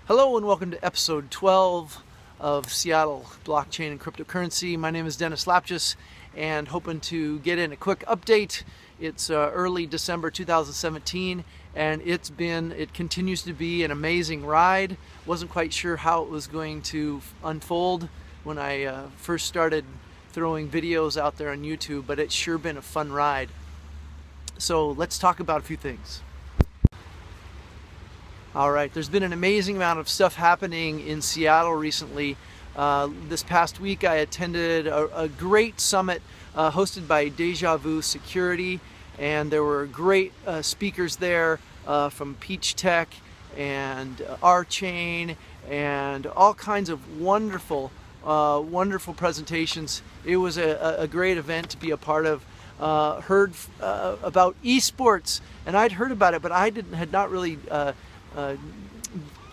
Hello and welcome to episode 12 of Seattle Blockchain and Cryptocurrency. My name is Dennis Lapchus and hoping to get in a quick update. It's early December 2017 and it continues to be an amazing ride. Wasn't quite sure how it was going to unfold when I first started throwing videos out there on YouTube, but it's sure been a fun ride. So let's talk about a few things. All right, there's been an amazing amount of stuff happening in Seattle recently. This past week I attended a great summit hosted by Deja Security, and there were great speakers there from Peach Tech and R-Chain and all kinds of wonderful presentations. It was a great event to be a part of. Heard about esports, and I'd heard about it, but I had not really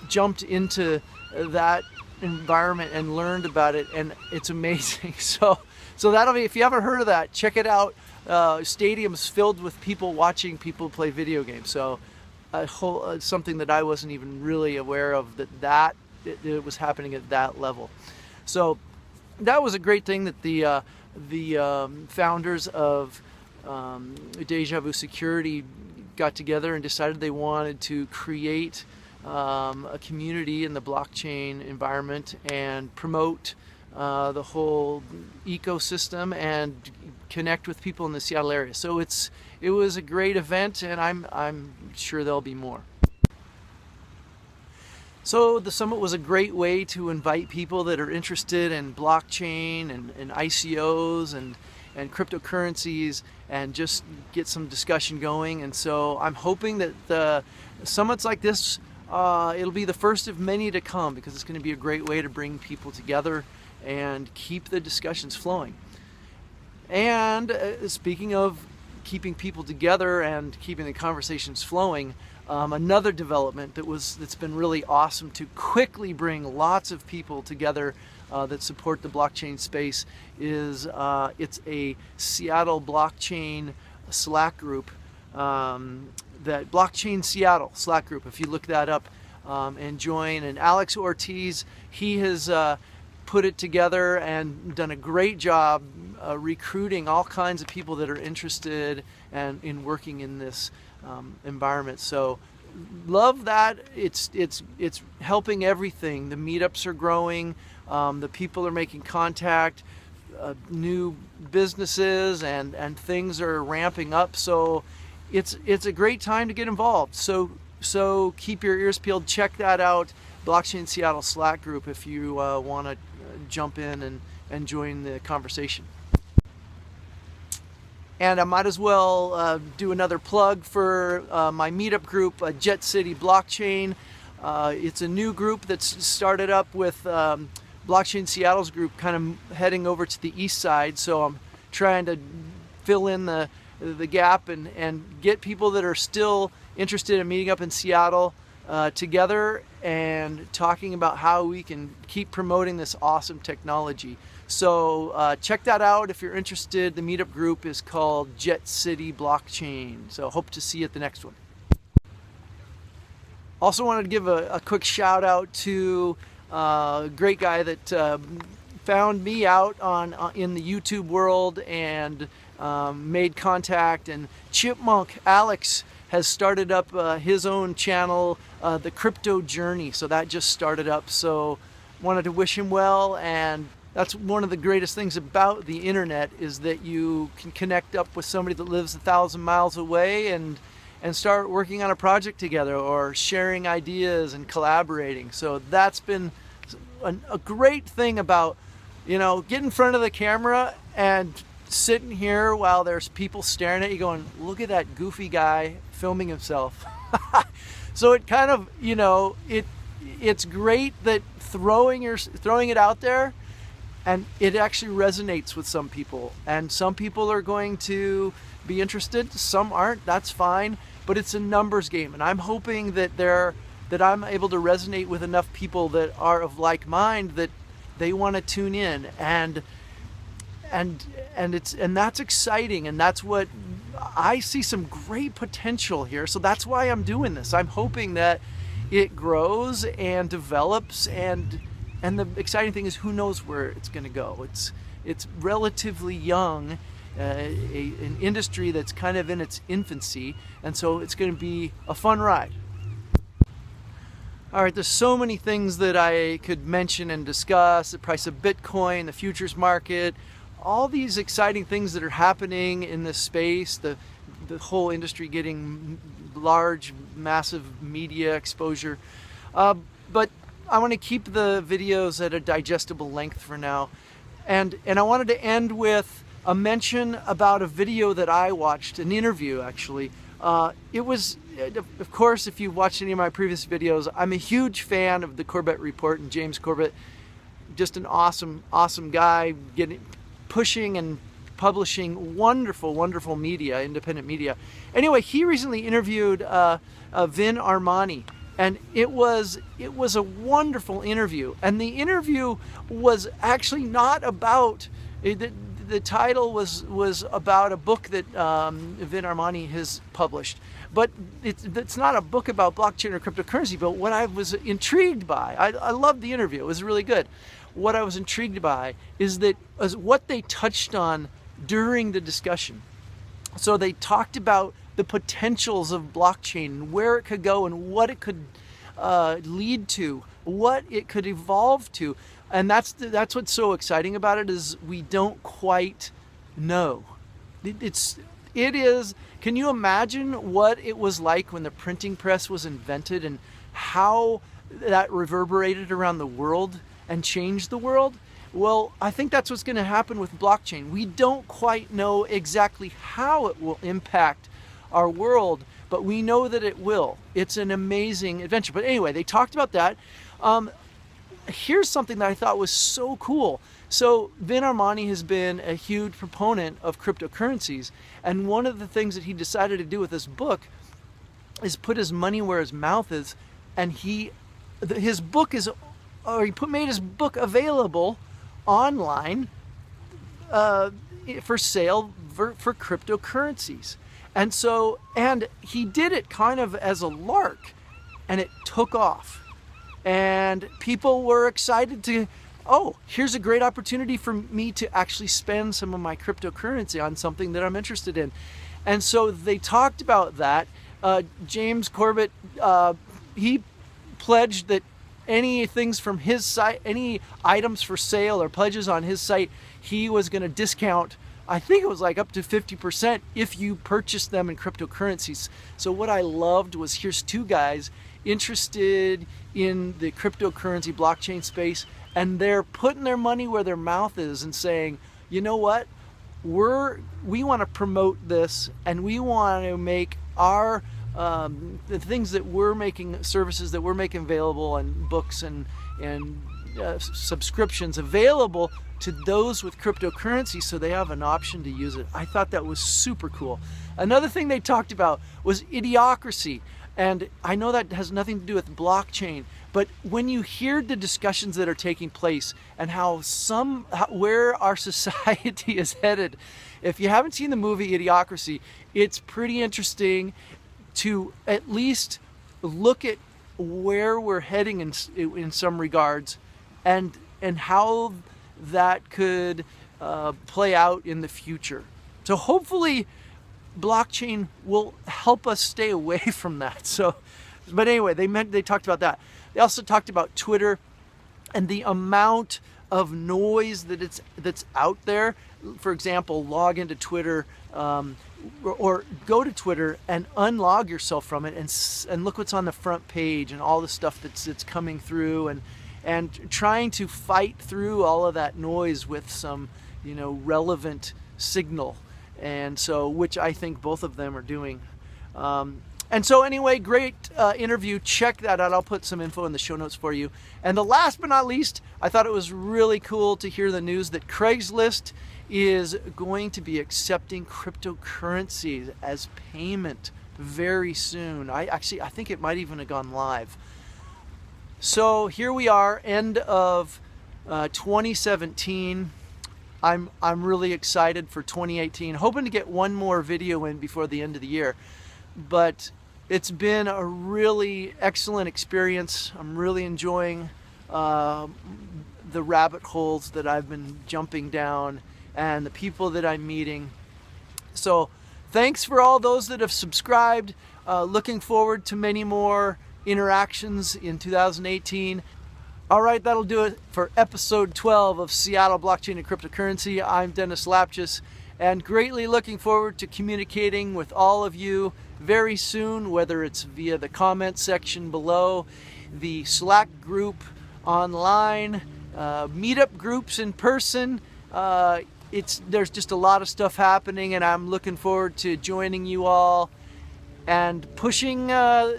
jumped into that environment and learned about it, and it's amazing. So that'll be, if you haven't heard of that, check it out. Stadiums filled with people watching people play video games. So something that I wasn't even really aware of, that it was happening at that level. So that was a great thing that the founders of Deja Security got together and decided they wanted to create a community in the blockchain environment and promote the whole ecosystem and connect with people in the Seattle area. So it was a great event, and I'm sure there'll be more. So the summit was a great way to invite people that are interested in blockchain and ICOs and cryptocurrencies, and just get some discussion going. And so I'm hoping that the summits like this, it'll be the first of many to come, because it's going to be a great way to bring people together and keep the discussions flowing. And speaking of keeping people together and keeping the conversations flowing, another development that's been really awesome to quickly bring lots of people together that support the blockchain space is it's a Seattle blockchain Slack group, that Blockchain Seattle Slack group. If you look that up and join, and Alex Ortiz, he has put it together and done a great job recruiting all kinds of people that are interested and in working in this environment. So love that. It's helping everything. The meetups are growing. The people are making contact, new businesses and things are ramping up. So it's a great time to get involved. So keep your ears peeled. Check that out, Blockchain Seattle Slack group, if you want to jump in and join the conversation. And I might as well do another plug for my meetup group, Jet City Blockchain. It's a new group that's started up with Blockchain Seattle's group kind of heading over to the east side. So I'm trying to fill in the gap and get people that are still interested in meeting up in Seattle together and talking about how we can keep promoting this awesome technology. So check that out if you're interested. The meetup group is called Jet City Blockchain. So hope to see you at the next one. Also wanted to give a quick shout out to a great guy that found me out in the YouTube world and made contact. And Chipmunk Alex has started up his own channel, The Crypto Journey. So that just started up. So wanted to wish him well. And that's one of the greatest things about the internet, is that you can connect up with somebody that lives 1,000 miles away and start working on a project together or sharing ideas and collaborating. So that's been a great thing about, get in front of the camera and sitting here while there's people staring at you going, look at that goofy guy filming himself. So it kind of, it's great that throwing it out there, and it actually resonates with some people, and some people are going to be interested, some aren't. That's fine, but it's a numbers game, and I'm hoping that I'm able to resonate with enough people that are of like mind that they want to tune in, and that's exciting, and that's what I see, some great potential here. So that's why I'm doing this. I'm hoping that it grows and develops, and the exciting thing is who knows where it's going to go. It's relatively young, an industry that's kind of in its infancy, and so it's going to be a fun ride. All right, there's so many things that I could mention and discuss: the price of Bitcoin, the futures market, all these exciting things that are happening in this space, the whole industry getting large, massive media exposure. But I want to keep the videos at a digestible length for now. And I wanted to end with a mention about a video that I watched, an interview actually. It was, of course, if you've watched any of my previous videos, I'm a huge fan of the Corbett Report and James Corbett. Just an awesome guy, pushing and publishing wonderful media, independent media. Anyway, he recently interviewed Vin Armani, and it was a wonderful interview. And the interview was actually not about the title was about a book that Vin Armani has published, but it's not a book about blockchain or cryptocurrency. But what I was intrigued by, I loved the interview. It was really good. What I was intrigued by is what they touched on during the discussion. So they talked about the potentials of blockchain and where it could go and what it could lead to, what it could evolve to. And that's what's so exciting about it, is we don't quite know. It is. Can you imagine what it was like when the printing press was invented and how that reverberated around the world and changed the world? Well, I think that's what's going to happen with blockchain. We don't quite know exactly how it will impact our world, but we know that it will. It's an amazing adventure. But anyway, they talked about that. Here's something that I thought was so cool. So Vin Armani has been a huge proponent of cryptocurrencies, and one of the things that he decided to do with this book is put his money where his mouth is, and made his book available online for sale for cryptocurrencies. And he did it kind of as a lark, and it took off. And people were excited to, oh, here's a great opportunity for me to actually spend some of my cryptocurrency on something that I'm interested in. And so they talked about that. James Corbett, he pledged that any things from his site, any items for sale or pledges on his site, he was going to discount, I think it was like up to 50% if you purchase them in cryptocurrencies. So what I loved was, here's two guys interested in the cryptocurrency blockchain space, and they're putting their money where their mouth is and saying, you know what, we want to promote this, and we want to make our the things that we're making, services that we're making available, and books and subscriptions available to those with cryptocurrency, so they have an option to use it. I thought that was super cool. Another thing they talked about was idiocracy. And I know that has nothing to do with blockchain, but when you hear the discussions that are taking place and where our society is headed, if you haven't seen the movie Idiocracy, it's pretty interesting to at least look at where we're heading in some regards, and how that could play out in the future. So hopefully blockchain will help us stay away from that. So, but anyway, they talked about that. They also talked about Twitter and the amount of noise that's out there. For example, log into Twitter, or go to Twitter and unlog yourself from it, and look what's on the front page and all the stuff that's coming through, and trying to fight through all of that noise with some, relevant signal. And so, which I think both of them are doing. And so anyway, great interview. Check that out. I'll put some info in the show notes for you. And the last but not least, I thought it was really cool to hear the news that Craigslist is going to be accepting cryptocurrencies as payment very soon. I think it might even have gone live. So here we are, end of 2017. I'm really excited for 2018. Hoping to get one more video in before the end of the year. But It's been a really excellent experience. I'm really enjoying the rabbit holes that I've been jumping down and the people that I'm meeting. So thanks for all those that have subscribed. Looking forward to many more interactions in 2018. All right, that'll do it for episode 12 of Seattle Blockchain and Cryptocurrency. I'm Dennis Lapchus, and greatly looking forward to communicating with all of you very soon, whether it's via the comment section below, the Slack group online, meetup groups in person. There's just a lot of stuff happening, and I'm looking forward to joining you all and pushing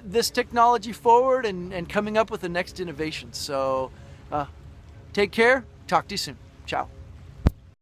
this technology forward and coming up with the next innovation. So take care. Talk to you soon. Ciao.